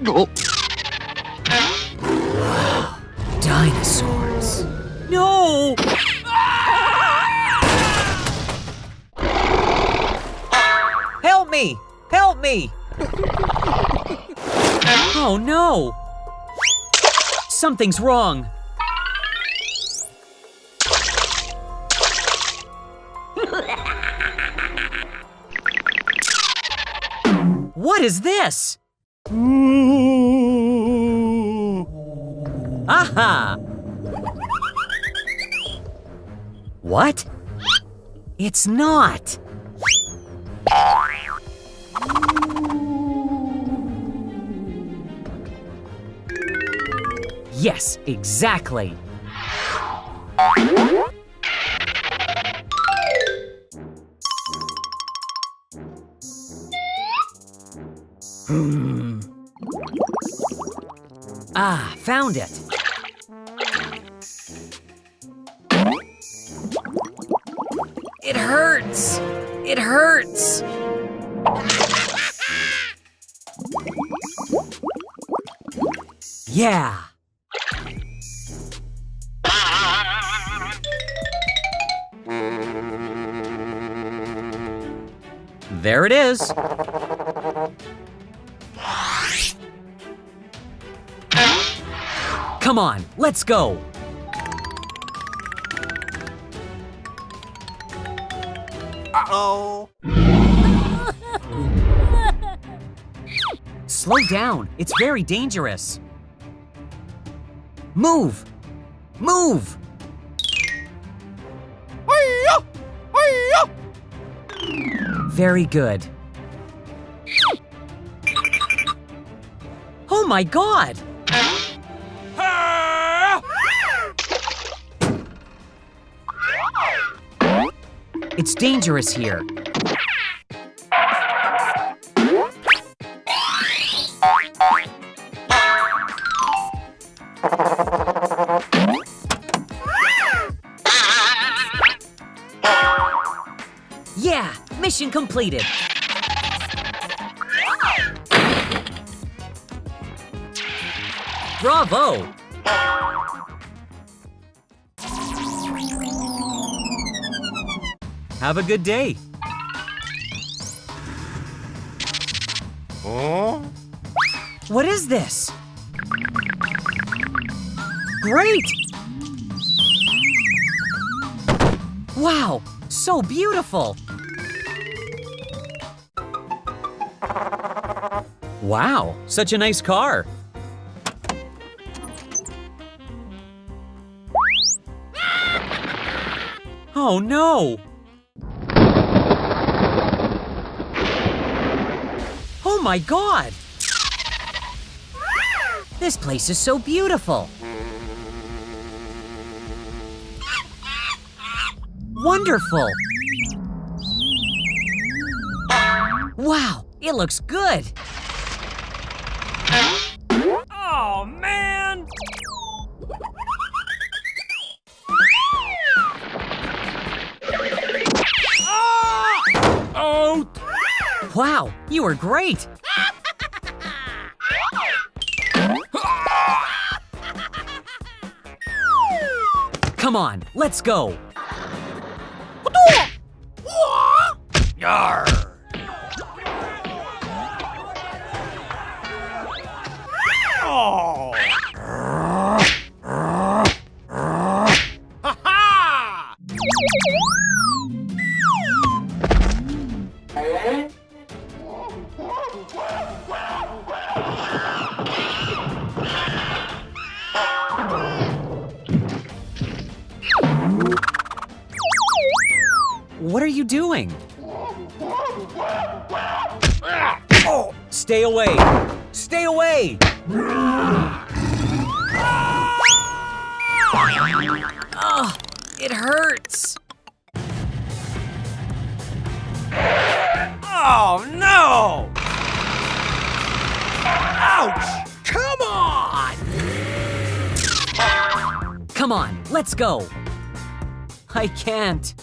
Wow, dinosaurs. No! Help me! Help me! Oh no! Something's wrong. What is this? Aha! What? It's not. Yes, exactly. Ah, found it. It hurts. It hurts. Yeah. There it is. Come on, let's go. Uh-oh. Slow down, it's very dangerous. Move! Move! Hi-ya! Hi-ya! Very good. Oh my God! It's dangerous here. Yeah, mission completed. Bravo! Have a good day. Huh? What is this? Great! Wow, so beautiful! Wow, such a nice car. Oh no! Oh my God! This place is so beautiful. Wonderful! Wow, it looks good. Oh man! Oh! Wow, you were great! Come on, let's go! Yarr! Oh! Ha-ha! What are you doing? Oh, stay away! Stay away! Oh, it hurts! Oh no! Ouch! Come on! Come on, let's go! I can't.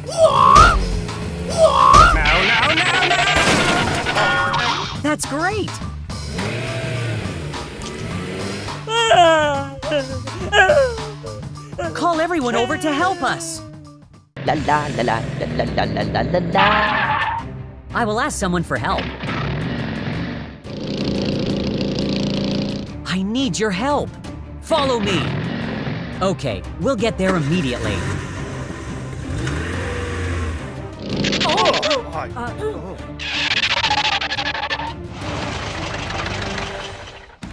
Whoa! great! Call everyone over to help us! La la la la la la la la la la. I will ask someone for help. I need your help. Follow me. Okay, we'll get there immediately.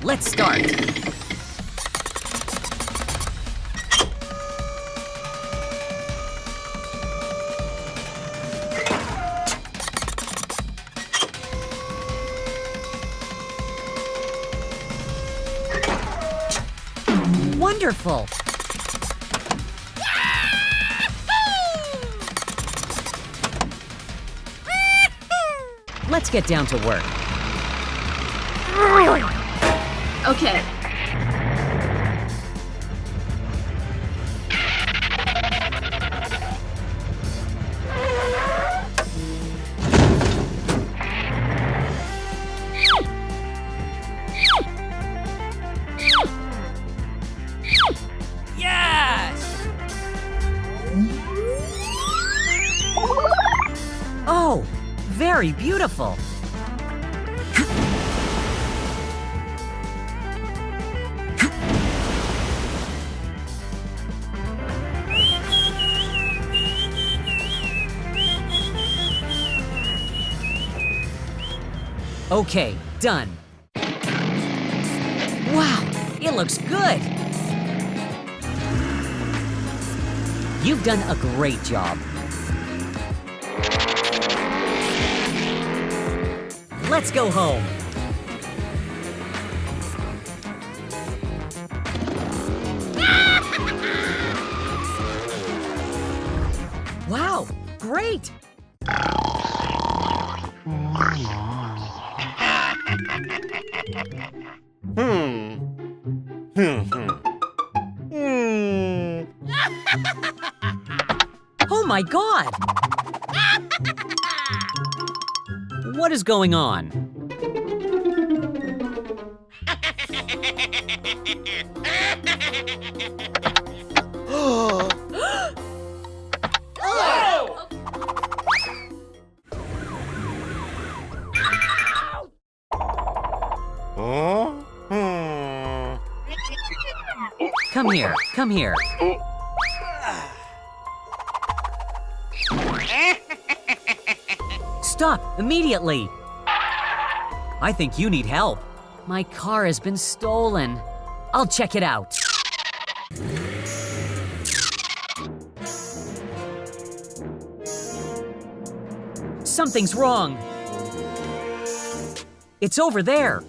Let's start. Wonderful! Let's get down to work. Okay. Yes! Oh, very beautiful. Okay, done. Wow, it looks good. You've done a great job. Let's go home. Wow, great! Oh my God! What is going on? Come here, come here. Stop immediately. I think you need help. My car has been stolen. I'll check it out. Something's wrong. It's over there.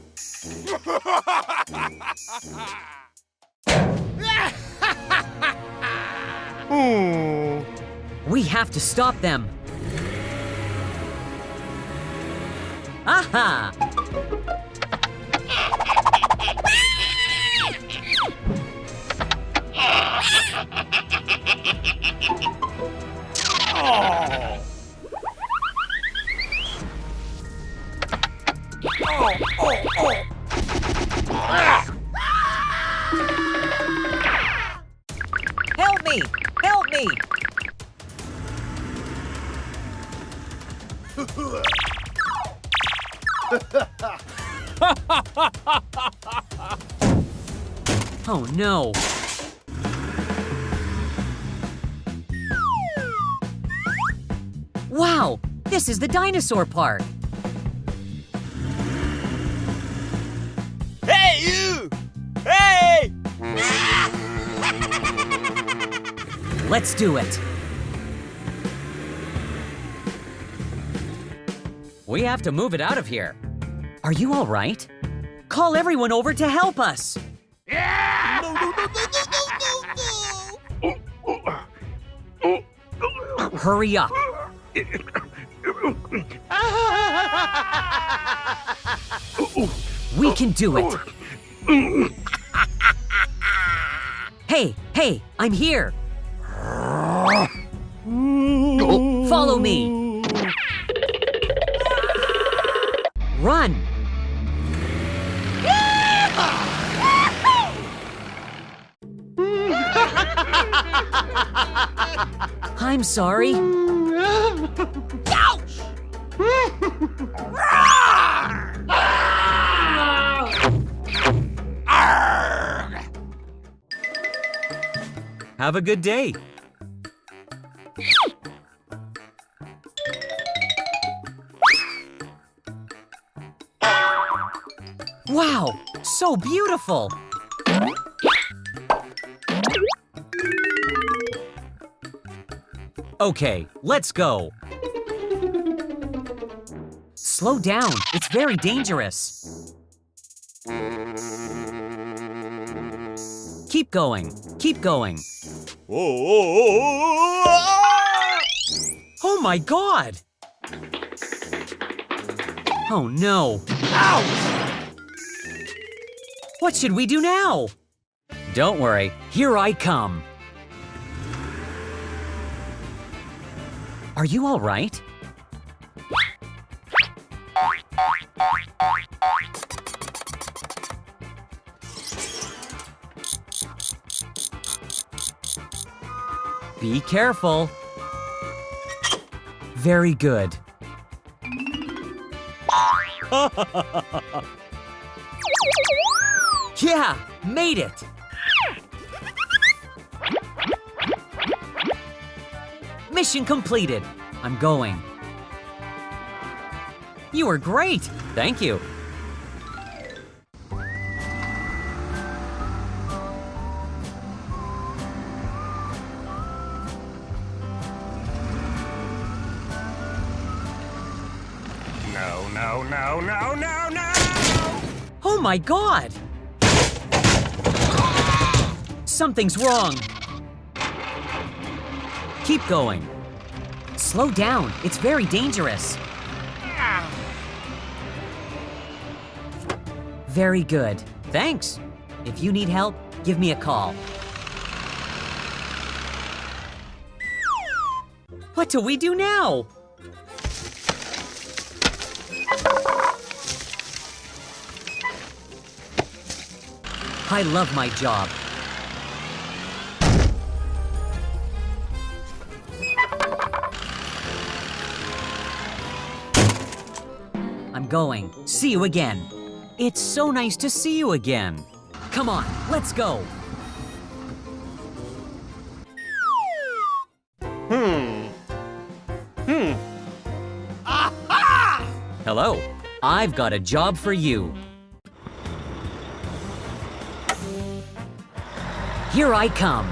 We have to stop them. Aha! Help me! Help me! Oh no! Wow! This is the dinosaur park! Hey, you! Hey! Let's do it! We have to move it out of here. Are you all right? Call everyone over to help us! Hurry up! We can do it! Hey, hey, I'm here! Follow me! Run! I'm sorry. Have a good day. Wow, so beautiful. Okay, let's go. Slow down, it's very dangerous. Keep going, keep going. Oh my God! Oh no. Ouch! What should we do now? Don't worry, here I come. Are you all right? Be careful. Very good. Yeah, made it. Mission completed. I'm going. You were great. Thank you. No. Oh my God! Something's wrong. Keep going. Slow down, it's very dangerous. Very good. Thanks. If you need help, give me a call. What do we do now? I love my job. I'm going. See you again. It's so nice to see you again. Come on, let's go. Hello. I've got a job for you. Here I come.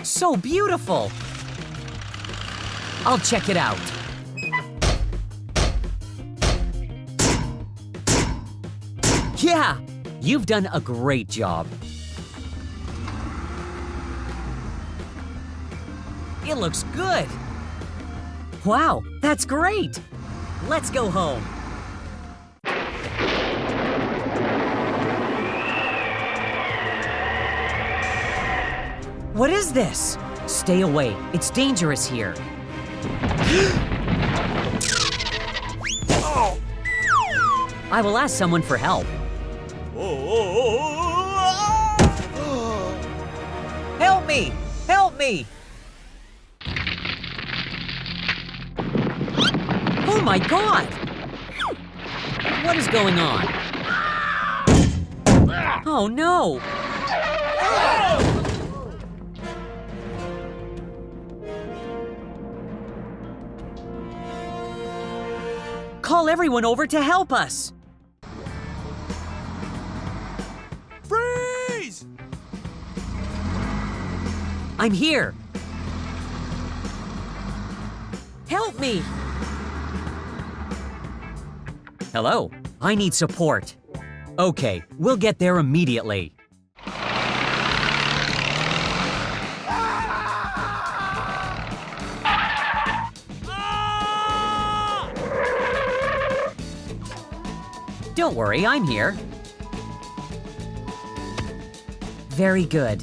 So beautiful! I'll check it out. Yeah! You've done a great job. It looks good! Wow, that's great! Let's go home. What is this? Stay away. It's dangerous here. I will ask someone for help. Help me! Help me! Oh my God! What is going on? Oh no! Call everyone over to help us! Freeze! I'm here! Help me! Hello, I need support. Okay, we'll get there immediately. Don't worry, I'm here. Very good.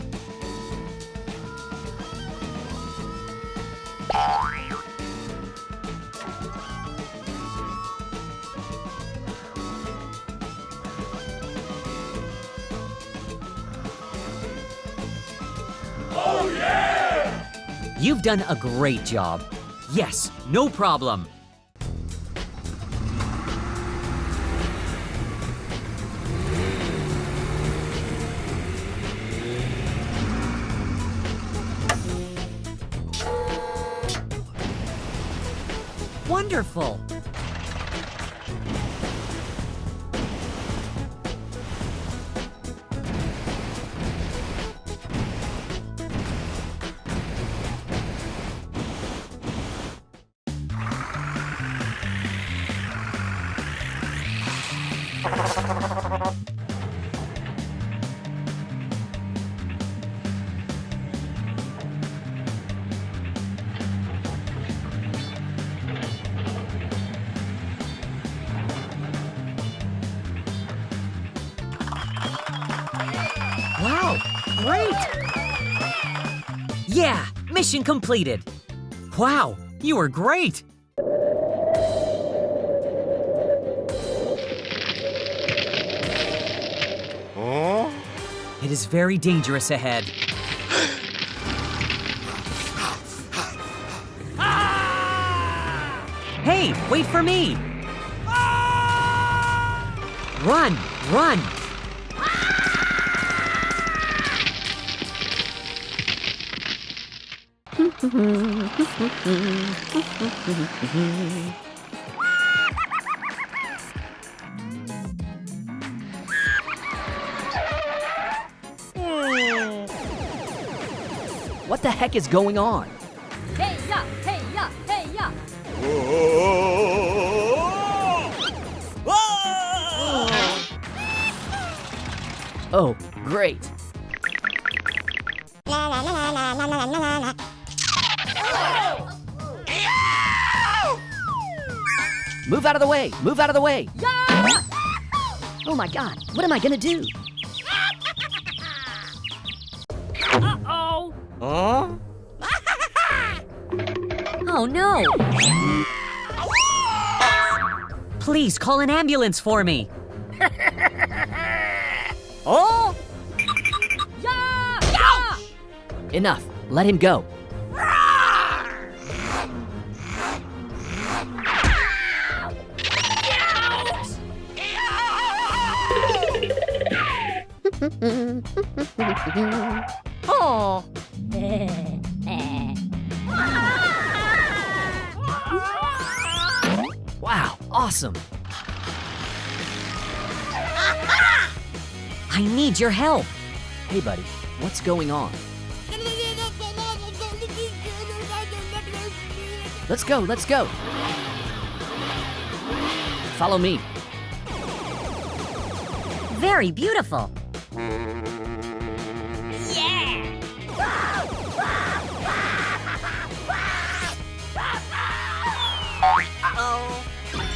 Oh yeah! You've done a great job. Yes, no problem. Wonderful. Wow, great! Yeah, mission completed. Wow, you were great! Huh? It is very dangerous ahead. Hey, wait for me! Run, run! What the heck is going on? Hey ya, hey ya, hey ya. Oh, great. Move out of the way! Move out of the way! Oh my god, what am I gonna do? Uh-oh. Huh? Oh no. Please call an ambulance for me. Huh? Ya! Ya! Enough, let him go. Oh. Wow, awesome. I need your help. Hey buddy, what's going on? Let's go, let's go. Follow me. Very beautiful.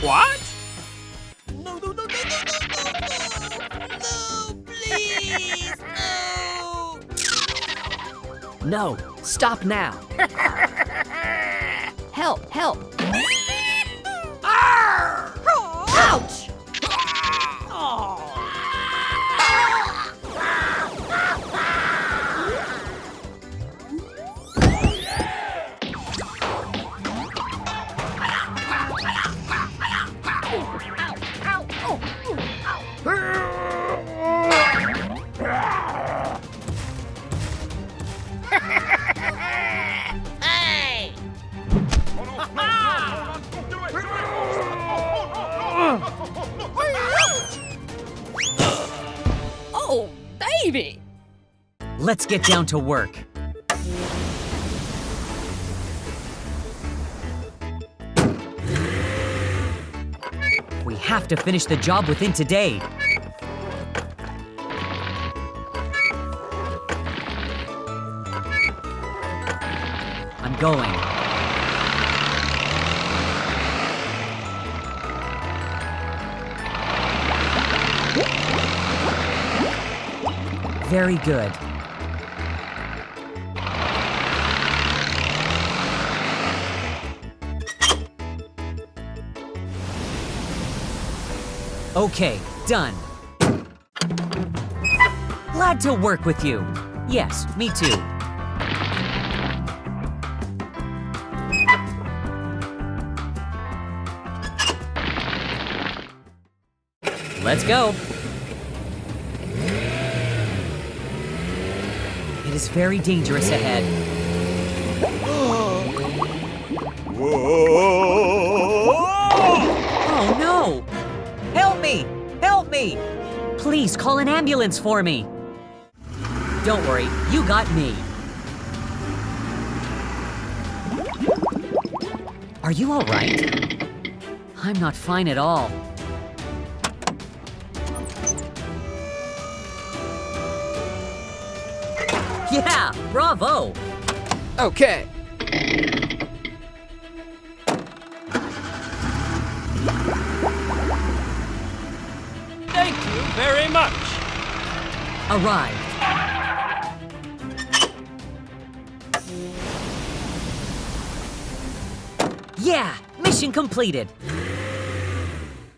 What? No, no, no, no, no, no, no, no, no, please, no. No, stop now. Help, help. Ouch! Oh, baby! Let's get down to work. We have to finish the job within today. I'm going. Very good. Okay, done. Glad to work with you. Yes, me too. Let's go. It is very dangerous ahead. Oh no! Help me! Help me! Please call an ambulance for me. Don't worry, you got me. Are you all right? I'm not fine at all. Yeah, bravo! Okay. Thank you very much. Arrived. Yeah, mission completed.